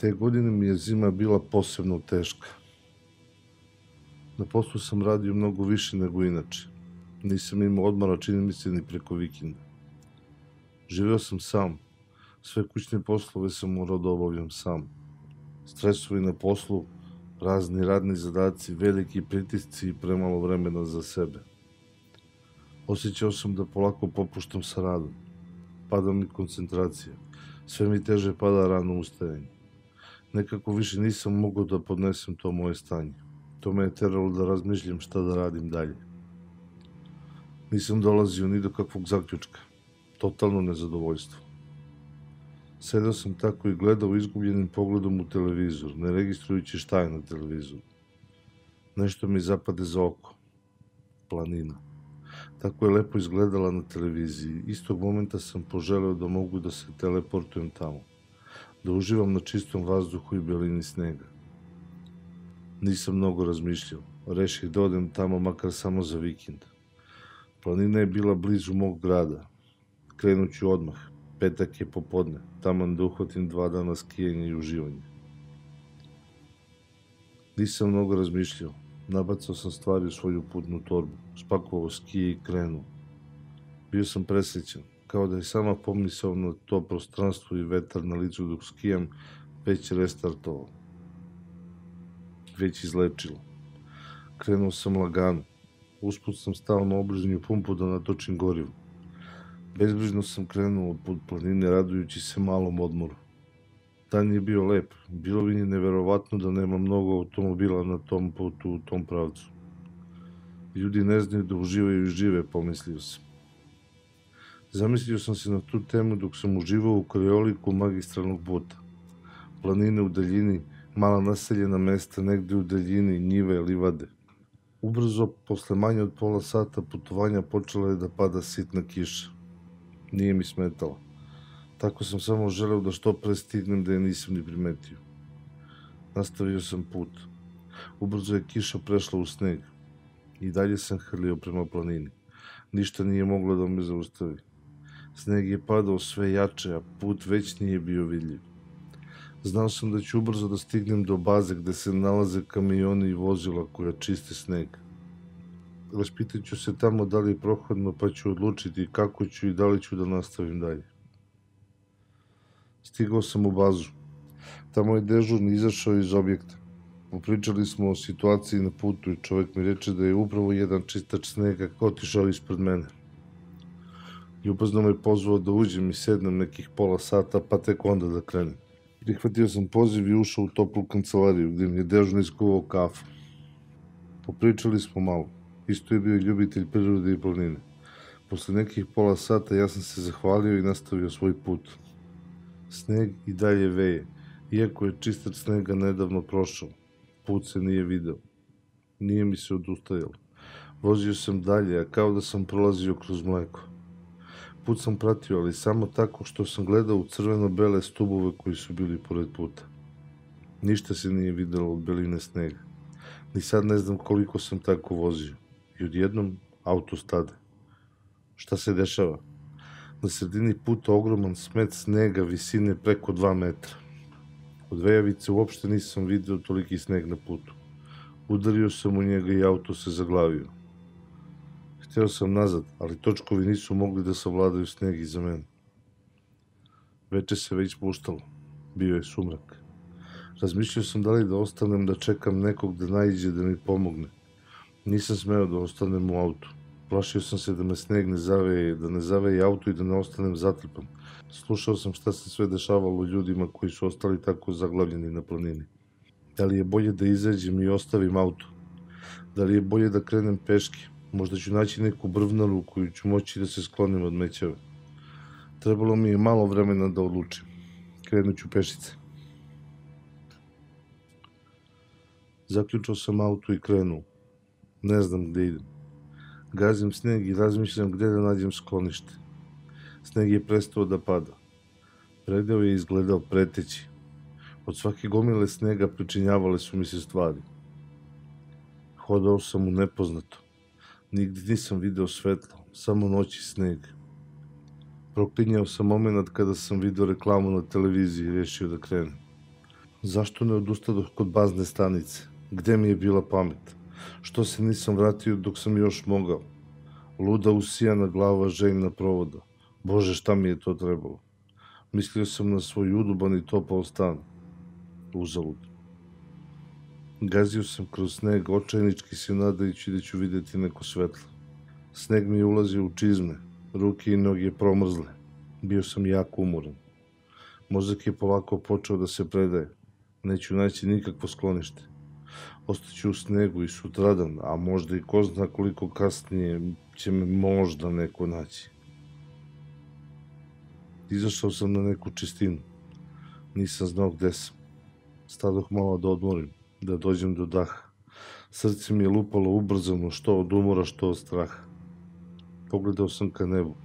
Te godine mi je zima bila posebno teška. Na poslu sam radio mnogo više nego inače. Nisam imao odmora, čini mi se, ni preko vikenda. Živeo sam sam. Sve kućne poslove sam morao da obavljam sam. Stresovi na poslu, razni radni zadaci, veliki pritisci i premalo vremena za sebe. Osjećao sam da polako popuštam sa radom. Pada mi koncentracija. Sve mi teže pada rano ustajanje. Nekako više nisam mogao da podnesem to moje stanje. To me je teralo da razmišljam šta da radim dalje. Nisam dolazio ni do kakvog zaključka. Totalno nezadovoljstvo. Sedeo sam tako i gledao izgubljenim pogledom u televizor, ne registrujući šta je na televizoru. Nešto mi zapade za oko. Planina. Tako je lepo izgledala na televiziji. Istog momenta sam poželeo da mogu da se teleportujem tamo. Da uživam na čistom vazduhu i belini snega. Nisam mnogo razmišljao. Reših da odem tamo makar samo za vikend. Planina je bila blizu mog grada. Krenut ću odmah. Petak je popodne. Taman da uhvatim 2 dana skijanja i uživanja. Nisam mnogo razmišljao. Nabacao sam stvari u svoju putnu torbu. Spakovao skije i krenuo. Bio sam presrećan. Kao da je sama pomisao na to prostranstvo i vetar na licu dok skijam već restartovao. Već izlečilo. Krenuo sam lagano. Usput sam stao na obližnju pumpu da natočim gorivo. Bezbrižno sam krenuo pod planine radujući se malom odmoru. Dan je bio lep. Bilo mi je neverovatno da nema mnogo automobila na tom putu u tom pravcu. Ljudi ne znaju da uživaju i žive, pomislio sam. Zamislio sam se na tu temu dok sam uživao u krajoliku magistralnog puta. Planine u daljini, mala naseljena mesta negde u daljini, njive, livade. Ubrzo, posle manje od pola sata putovanja, počela je da pada sitna kiša. Nije mi smetala. Tako sam samo želeo da što pre stignem da je nisam ni primetio. Nastavio sam put. Ubrzo je kiša prešla u sneg. I dalje sam hrlio prema planini. Ništa nije moglo da me zaustavi. Sneg je padao sve jače, a put već nije bio vidljiv. Znao sam da ću ubrzo da stignem do baze gde se nalaze kamioni i vozila koja čiste sneg. Raspitaću se tamo da li je prohodno, pa ću odlučiti kako ću i da li ću da nastavim dalje. Stigao sam u bazu. Tamo je dežurni izašao iz objekta. Popričali smo o situaciji na putu i čovek mi reče da je upravo jedan čistač snega otišao ispred mene. Ljubazno me pozvao da uđem i sednem nekih pola sata, pa tek onda da krenem. Prihvatio sam poziv i ušao u toplu kancelariju, gde mi je dežurni skuvao kafu. Popričali smo malo. Isto je bio ljubitelj prirode i planine. Posle nekih pola sata ja sam se zahvalio i nastavio svoj put. Sneg i dalje veje, iako je čistač snega nedavno prošao. Put se nije video. Nije mi se odustajalo. Vozio sam dalje, a kao da sam prolazio kroz mleko. Put sam pratio, ali samo tako što sam gledao u crveno-bele stubove koji su bili pored puta. Ništa se nije videlo od beline snega. Ni sad ne znam koliko sam tako vozio. I odjednom auto stade. Šta se dešava? Na sredini puta ogroman smet snega visine preko 2 metra. Od Vejavice uopšte nisam video toliki sneg na putu. Udario sam u njega i auto se zaglavio. Hteo sam nazad, ali točkovi nisu mogli da savladaju sneg iza mene. Veče se već puštalo. Bio je sumrak. Razmišljao sam da li da ostanem da čekam nekog da naiđe da mi pomogne. Nisam smeo da ostanem u autu. Plašio sam se da me sneg ne zaveje, da ne zaveje auto i da ne ostanem zatrpan. Slušao sam šta se sve dešavalo ljudima koji su ostali tako zaglavljeni na planini. Da li je bolje da izađem i ostavim auto? Da li je bolje da krenem peške? Možda ću naći neku brvnaru u koju ću moći da se sklonim od mećave. Trebalo mi je malo vremena da odlučim. Krenut ću pešice. Zaključao sam auto i krenuo. Ne znam gde idem. Gazim sneg i razmišljam gde da nađem sklonište. Sneg je prestao da pada. Predeo je izgledao preteći. Od svake gomile snega pričinjavale su mi se stvari. Hodao sam u nepoznato. Nigde nisam video svetlo, samo noć i sneg. Proklinjao sam moment kada sam video reklamu na televiziji i rešio da krenem. Zašto ne odustadoh kod bazne stanice? Gde mi je bila pamet? Što se nisam vratio dok sam još mogao? Luda usijana glava, željna provoda. Bože, šta mi je to trebalo? Mislio sam na svoj uduban i topao stan. Uzalud. Gazio sam kroz sneg, očajnički se nadajući da ću videti neko svetlo. Sneg mi je ulazio u čizme, ruke i noge promrzle. Bio sam jako umoran. Mozak je polako počeo da se predaje. Neću naći nikakvo sklonište. Ostaću u snegu i sutradan, a možda i ko zna koliko kasnije će me možda neko naći. Izašao sam na neku čistinu. Nisam znao gde sam. Stadoh malo da odmorim, da dođem do daha. Srce mi je lupalo ubrzano, što od umora, što od straha. Pogledao sam ka nebu.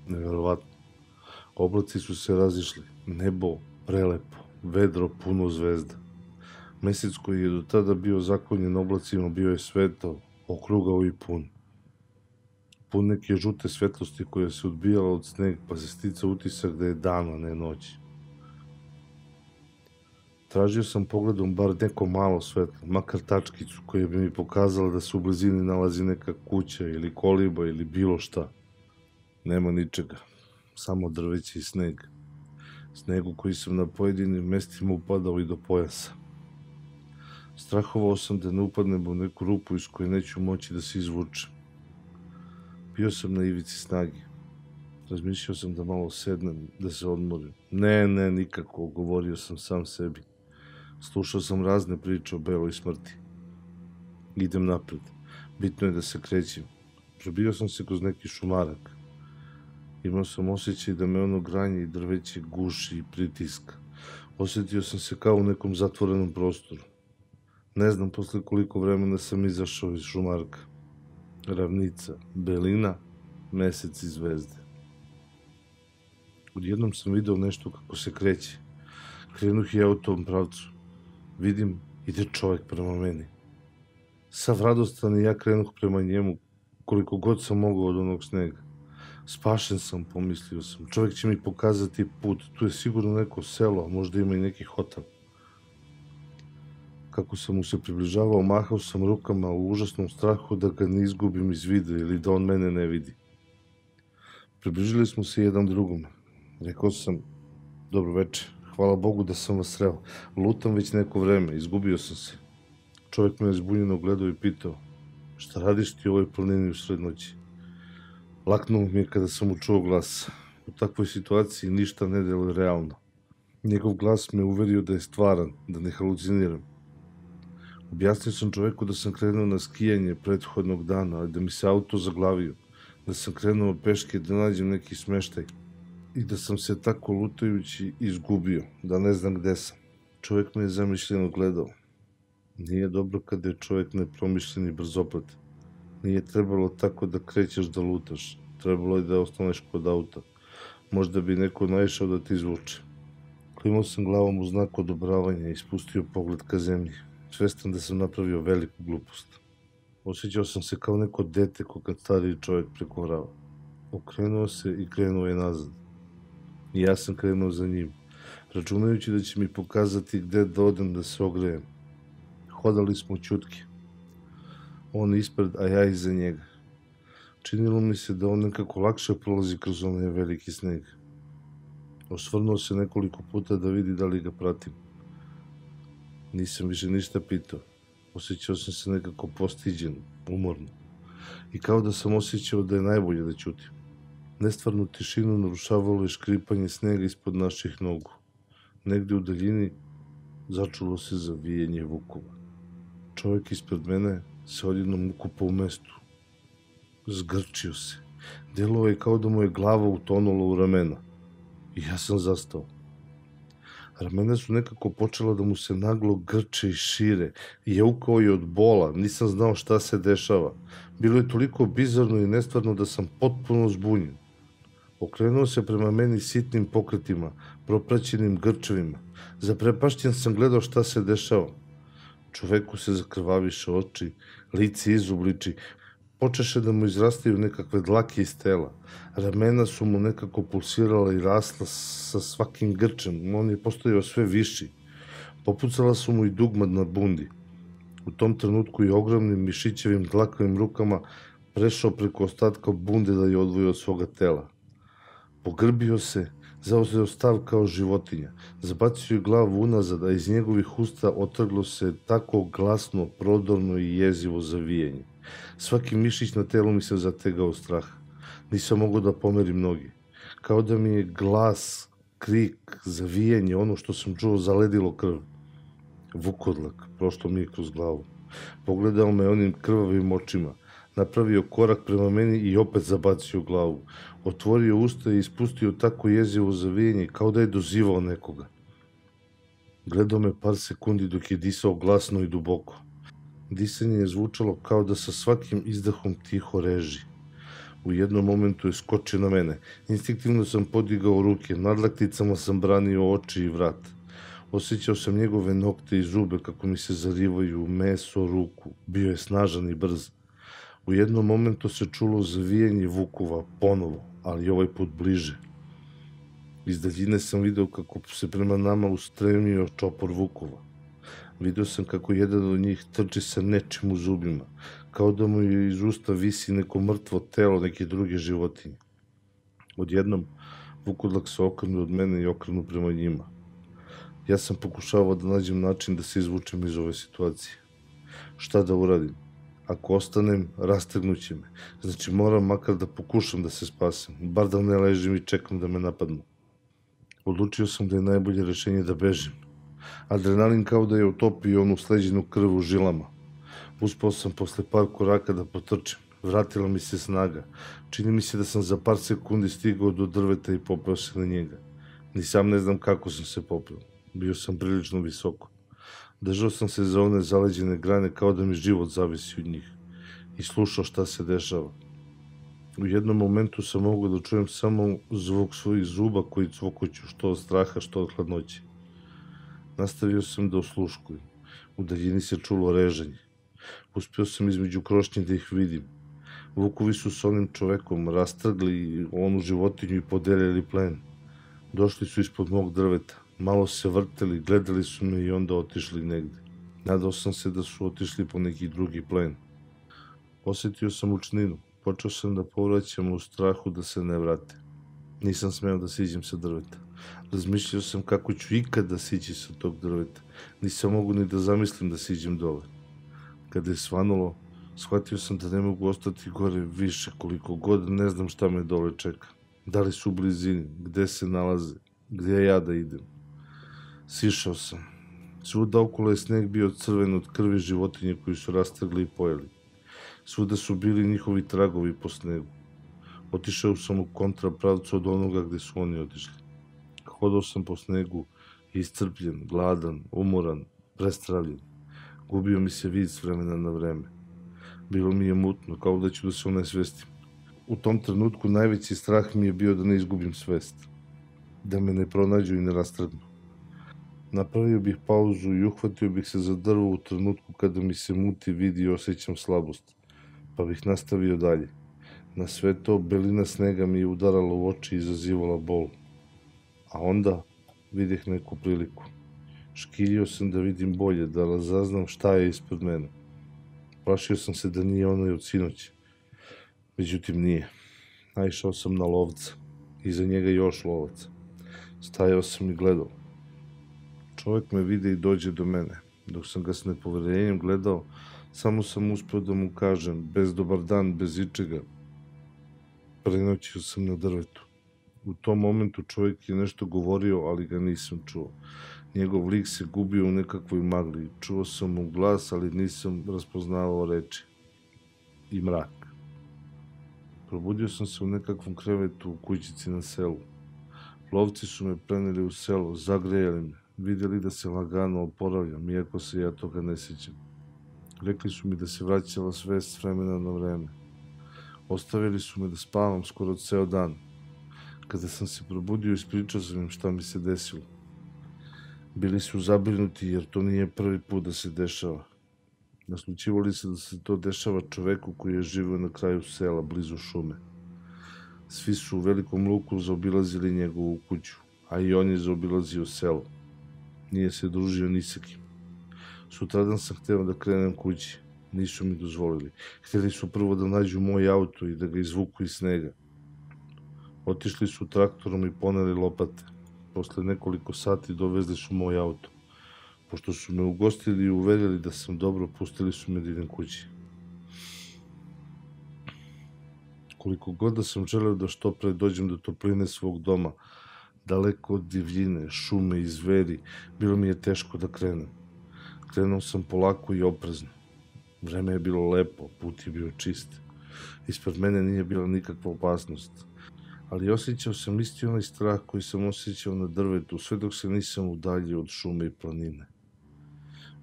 Neverovatno. Oblaci su se razišli. Nebo prelepo, vedro puno zvezda. Mesec koji je do tada bio zaklonjen oblacima bio je svetao, okrugao i pun. Pun neke žute svetlosti koja se odbijala od snega, pa se stica utisak da je dan, a ne noć. Tražio sam pogledom bar neko malo svetlo, makar tačkicu koja bi mi pokazala da se u blizini nalazi neka kuća ili koliba ili bilo šta. Nema ničega, samo drveće i sneg. Snegu koji sam na pojedinim mestima upadao i do pojasa. Strahovao sam da ne upadnem u neku rupu iz koje neću moći da se izvučem. Bio sam na ivici snage. Razmišljao sam da malo sednem, da se odmorim. Ne, nikako, govorio sam sam sebi. Slušao sam razne priče o beloj smrti. Idem napred. Bitno je da se krećem. Probio sam se kroz neki šumarak. Imao sam osjećaj da me ono granje i drveće guši i pritiska. Osjetio sam se kao u nekom zatvorenom prostoru. Ne znam posle koliko vremena sam izašao iz šumarka. Ravnica, belina, mesec i zvezde. Odjednom sam video nešto kako se kreće. Krenuh ja u tom pravcu. Vidim, ide čovek prema meni. Sav radostan i ja krenuh prema njemu, koliko god sam mogao od onog snega. Spašen sam, pomislio sam. Čovek će mi pokazati put. Tu je sigurno neko selo, a možda ima i neki hotel. Kako sam mu se približavao, mahao sam rukama u užasnom strahu da ga ne izgubim iz vida ili da on mene ne vidi. Približili smo se jedan drugome. Rekao sam, dobro veče, hvala Bogu da sam vas sreo. Lutam već neko vreme, izgubio sam se. Čovek me je zbunjeno gledao i pitao, šta radiš ti u ovoj planini u sred noći? Laknulo mi je kada sam mu čuo glas. U takvoj situaciji ništa ne deluje realno. Njegov glas me uverio da je stvaran, da ne haluciniram. Objasnio sam čoveku da sam krenuo na skijanje prethodnog dana, ali da mi se auto zaglavio, da sam krenuo peške da nađem neki smeštaj i da sam se tako lutajući izgubio, da ne znam gde sam. Čovek me je zamišljeno gledao. Nije dobro kada je čovek nepromišljen i brzoplet. Nije trebalo tako da krećeš da lutaš, trebalo je da ostaneš kod auta. Možda bi neko naišao da ti izvuče. Klimao sam glavom u znak odobravanja i spustio pogled ka zemlji, svestan da sam napravio veliku glupost. Osjećao sam se kao neko dete koga stariji čovjek prekorava. Okrenuo se i krenuo je nazad. I ja sam krenuo za njim, računajući da će mi pokazati gde da odem da se ogrejem. Hodali smo ćutke. On ispred, a ja iza njega. Činilo mi se da on nekako lakše prolazi kroz onaj veliki sneg. Osvrnuo se nekoliko puta da vidi da li ga pratim. Nisam više ništa pitao. Osjećao sam se nekako postiđen, umorno. I kao da sam osjećao da je najbolje da ćutim. Nestvarnu tišinu narušavalo je škripanje snega ispod naših nogu. Negde u daljini začulo se zavijenje vukova. Čovjek ispred mene se odjednom ukupao u mestu. Zgrčio se. Delovao je kao da mu je glava utonula u ramena. I ja sam zastao. Ramena su nekako počela da mu se naglo grče i šire. Jaukao je od bola, nisam znao šta se dešava. Bilo je toliko bizarno i nestvarno da sam potpuno zbunjen. Okrenuo se prema meni sitnim pokretima, propraćenim grčevima. Zaprepašćen sam gledao šta se dešava. Čoveku se zakrvaviše oči, lice izubliči, počeše da mu izrastaju nekakve dlake iz tela. Ramena su mu nekako pulsirala i rasla sa svakim grčem. On je postojao sve viši. Popucala su mu i dugmad na bundi. U tom trenutku je ogromnim mišićevim dlakavim rukama prešao preko ostatka bunde da je odvojio od svoga tela. Pogrbio se, zauzeo stav kao životinja, zabacio je glavu unazad, a iz njegovih usta otrglo se tako glasno, prodorno i jezivo zavijenje. Svaki mišić na telu mi se zategao strah. Nisam mogao da pomerim noge. Kao da mi je glas, krik, zavijenje, ono što sam čuo, zaledilo krv. Vukodlak prošlo mi je kroz glavu. Pogledao me onim krvavim očima. Napravio korak prema meni i opet zabacio glavu. Otvorio usta i ispustio tako jezivo zavijenje, kao da je dozivao nekoga. Gledao me par sekundi dok je disao glasno i duboko. Disanje je zvučalo kao da sa svakim izdahom tiho reži. U jednom momentu je skočio na mene. Instinktivno sam podigao ruke, nadlakticama sam branio oči i vrat. Osjećao sam njegove nokte i zube kako mi se zarivaju u meso, ruku. Bio je snažan i brz. U jednom momentu se čulo zavijenje vukova, ponovo, ali ovaj put bliže. Iz daljine sam video kako se prema nama ustremio čopor vukova. Video sam kako jedan od njih trči sa nečim u zubima, kao da mu iz usta visi neko mrtvo telo neke druge životinje. Odjednom, Vukodlak se okrenuo od mene i okrenuo prema njima. Ja sam pokušavao da nađem način da se izvučem iz ove situacije. Šta da uradim? Ako ostanem, rastegnuće me. Znači moram makar da pokušam da se spasem, bar da ne ležim i čekam da me napadnu. Odlučio sam da je najbolje rešenje da bežim. Adrenalin kao da je utopio onu sleđenu krv u žilama. Uspao sam posle par koraka da potrčim. Vratila mi se snaga. Čini mi se da sam za par sekundi stigao do drveta i popeo se na njega. Ni sam ne znam kako sam se popeo. Bio sam prilično visoko. Držao sam se za one zaleđene grane kao da mi život zavisi od njih. I slušao šta se dešava. U jednom momentu sam mogao da čujem samo zvuk svojih zuba koji cvokoću što od straha, što od hladnoće. Nastavio sam da osluškujem. U daljini se čulo režanje. Uspeo sam između krošnje da ih vidim. Vukovi su s onim čovekom rastrgli onu životinju i podelili plen. Došli su ispod mog drveta. Malo se vrteli, gledali su me i onda otišli negde. Nadao sam se da su otišli po neki drugi plen. Osetio sam mučninu. Počeo sam da povraćam u strahu da se ne vrate. Nisam smeo da siđem sa drveta. Razmišljao sam kako ću ikada sići sa tog drveta. Nisam mogu ni da zamislim da siđem dole. Kada je svanulo, shvatio sam da ne mogu ostati gore više, koliko god ne znam šta me dole čeka. Da li su u blizini, gde se nalaze, gde ja da idem. Sišao sam. Svuda okolo je sneg bio crven od krvi životinje koji su rastrgli i pojeli. Svuda su bili njihovi tragovi po snegu. Otišao sam u kontrapravcu od onoga gde su oni otišli. Hodao sam po snegu, iscrpljen, gladan, umoran, prestravljen. Gubio mi se vid s vremena na vreme. Bilo mi je mutno, kao da ću da se onesvestim. U tom trenutku najveći strah mi je bio da ne izgubim svest. Da me ne pronađu i ne rastrgnu. Napravio bih pauzu i uhvatio bih se za drvo u trenutku kada mi se muti vid i osjećam slabost. Pa bih nastavio dalje. Na sve to, belina snega mi je udarala u oči i izazivala bol. A onda videh neku priliku. Škiljio sam da vidim bolje, da razaznam šta je ispred mene. Plašio sam se da nije onaj od sinoć. Međutim nije. Naišao sam na lovca. Iza njega još lovaca. Stajao sam i gledao. Čovjek me vide i dođe do mene. Dok sam ga s nepoverenjem gledao, samo sam uspeo da mu kažem, bez dobar dan, bez ičega. Prenoćio sam na drvetu. U tom momentu čovjek je nešto govorio, ali ga nisam čuo. Njegov lik se gubio u nekakvoj magli. Čuo sam mu glas, ali nisam raspoznavao reči. I mrak. Probudio sam se u nekakvom krevetu u kućici na selu. Lovci su me preneli u selo, zagrejali me, videli da se lagano oporavljam, iako se ja toga ne sjećam. Rekli su mi da se vraćala svest s vremena na vreme. Ostavili su me da spavam skoro ceo dan. Kada sam se probudio, ispričao sam im šta mi se desilo. Bili su zabrinuti jer to nije prvi put da se dešava. Naslućivali se da se to dešava čoveku koji je živio na kraju sela, blizu šume. Svi su u velikom luku zaobilazili njegovu kuću, a i on je zaobilazio selo. Nije se družio ni sa kim. Sutradan sam hteo da krenem kući. Nisu mi dozvolili. Hteli su prvo da nađu moj auto i da ga izvuku iz snega. Otišli su traktorom i poneli lopate. Posle nekoliko sati dovezli su moj auto. Pošto su me ugostili i uverili da sam dobro, pustili su me da idem kući. Koliko god da sam želeo da što pre dođem do topline svog doma, daleko od divljine, šume i zveri, bilo mi je teško da krenem. Krenuo sam polako i oprezno. Vreme je bilo lepo, put je bio čist. Ispred mene nije bila nikakva opasnost. Ali osjećao sam isti onaj strah koji sam osjećao na drvetu, sve dok se nisam udaljio od šume i planine.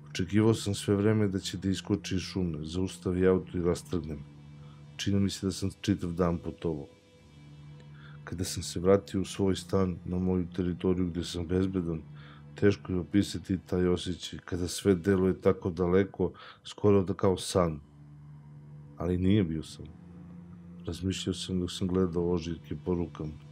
Očekivao sam sve vreme da će da iskoči iz šume, zaustavi auto i rastrgne me. Čini mi se da sam čitav dan putovao. Kada sam se vratio u svoj stan, na moju teritoriju gde sam bezbedan, teško je opisati taj osjećaj kada sve deluje tako daleko, skoro da kao san. Ali nije bio san. Razmišljao sam dok sam gledao ožiljke po rukama.